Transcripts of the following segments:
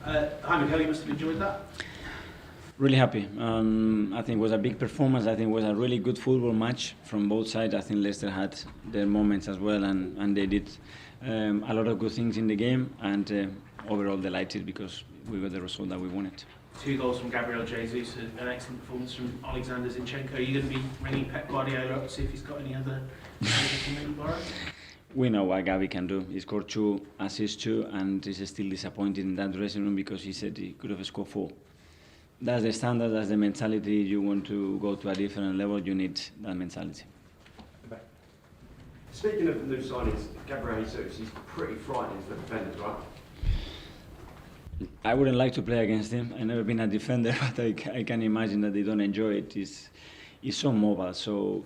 Hi Mikel, you must have enjoyed that. Really happy. I think it was a big performance. I think it was a really good football match from both sides. I think Leicester had their moments as well, and they did a lot of good things in the game. And overall delighted because we got the result that we wanted. 2 goals from Gabriel Jesus, an excellent performance from Alexander Zinchenko. Are you going to be ringing Pep Guardiola up to see if he's got any other to maybe borrow? We know what Gavi can do. He scored 2, assists 2, and he's still disappointed in that dressing room because he said he could have scored 4. That's the standard, that's the mentality. You want to go to a different level, you need that mentality. Speaking of new signings, Gabriel Jesus, he's pretty frightening for defenders, right? I wouldn't like to play against him. I've never been a defender, but I can imagine that they don't enjoy it. He's so mobile, so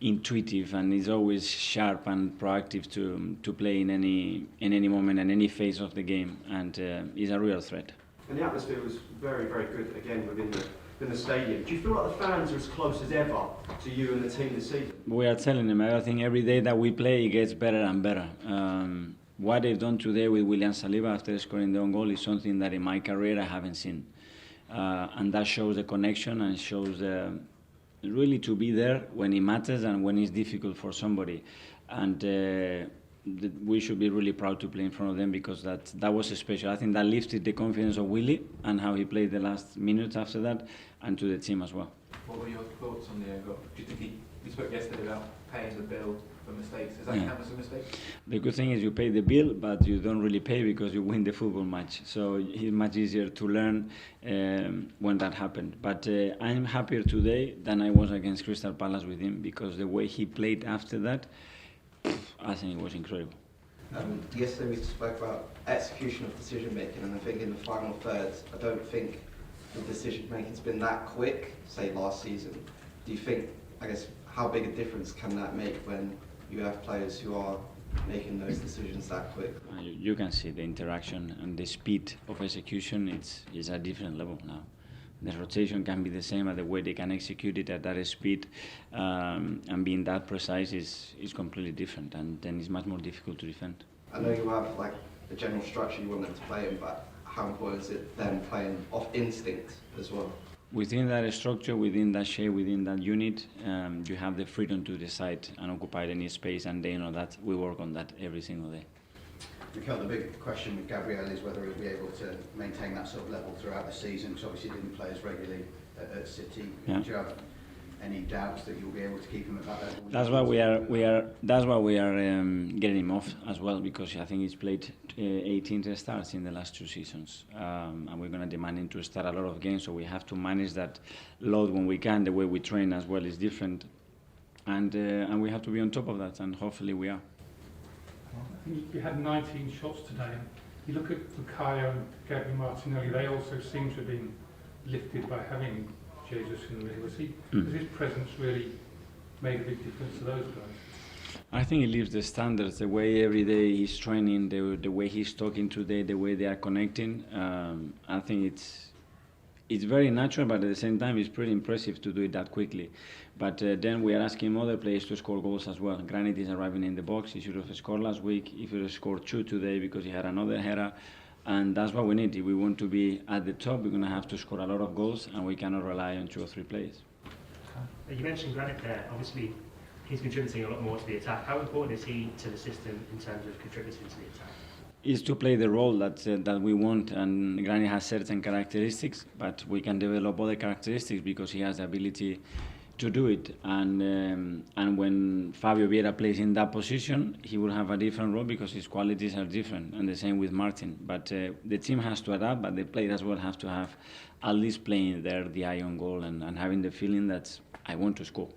intuitive, and he's always sharp and proactive to play in any moment and any phase of the game, and he's a real threat. And the atmosphere was very, very good again within the stadium. Do you feel like the fans are as close as ever to you and the team this season? We are telling them, I think every day that we play, it gets better and better. What they've done today with William Saliba after scoring the own goal is something that in my career I haven't seen. And that shows the connection and shows really to be there when it matters and when it's difficult for somebody. And we should be really proud to play in front of them because that was special. I think that lifted the confidence of Willie and how he played the last minutes after that, and to the team as well. What were your thoughts on the own goal? Do you think we spoke yesterday about paying the bill for mistakes? Does that count as a mistake? The good thing is you pay the bill, but you don't really pay because you win the football match. So it's much easier to learn when that happened. But I'm happier today than I was against Crystal Palace with him because the way he played after that, I think it was incredible. Yesterday we spoke about execution of decision making, and I think in the final third, I don't think the decision making's been that quick, say last season. Do you think, I guess, how big a difference can that make when you have players who are making those decisions that quick? You can see the interaction and the speed of execution. It's a different level now. The rotation can be the same, but the way they can execute it at that speed and being that precise is completely different, and then it's much more difficult to defend. I know you have like the general structure you want them to play in, but how important is it them playing off instinct as well? Within that structure, within that shape, within that unit, you have the freedom to decide and occupy any space, and they know that we work on that every single day. Mikel, the big question with Gabriel is whether he'll be able to maintain that sort of level throughout the season, because obviously he didn't play as regularly at City. Yeah. Do you have any doubts that you'll be able to keep him at that level? That's why we are getting him off as well, because I think he's played 18 starts in the last 2 seasons, and we're going to demand him to start a lot of games, so we have to manage that load when we can. The way we train as well is different, and we have to be on top of that, and hopefully we are. I think you had 19 shots today. You look at Bukayo and Gabriel Martinelli, they also seem to have been lifted by having Jesus in the middle. Has his presence really made a big difference to those guys? I think he lifts the standards, the way every day he's training, the way he's talking today, the way they are connecting. I think it's very natural, but at the same time, it's pretty impressive to do it that quickly. But then we are asking other players to score goals as well. Granit is arriving in the box. He should have scored last week. He should have scored 2 today because he had another header. And that's what we need. If we want to be at the top, we're going to have to score a lot of goals, and we cannot rely on 2 or 3 players. You mentioned Granit there. Obviously, he's contributing a lot more to the attack. How important is he to the system in terms of contributing to the attack? Is to play the role that we want, and Granit has certain characteristics, but we can develop other characteristics because he has the ability to do it. And when Fabio Vieira plays in that position, he will have a different role because his qualities are different, and the same with Martin. But the team has to adapt, but the players as well have to have at least playing there the eye on goal and having the feeling that I want to score.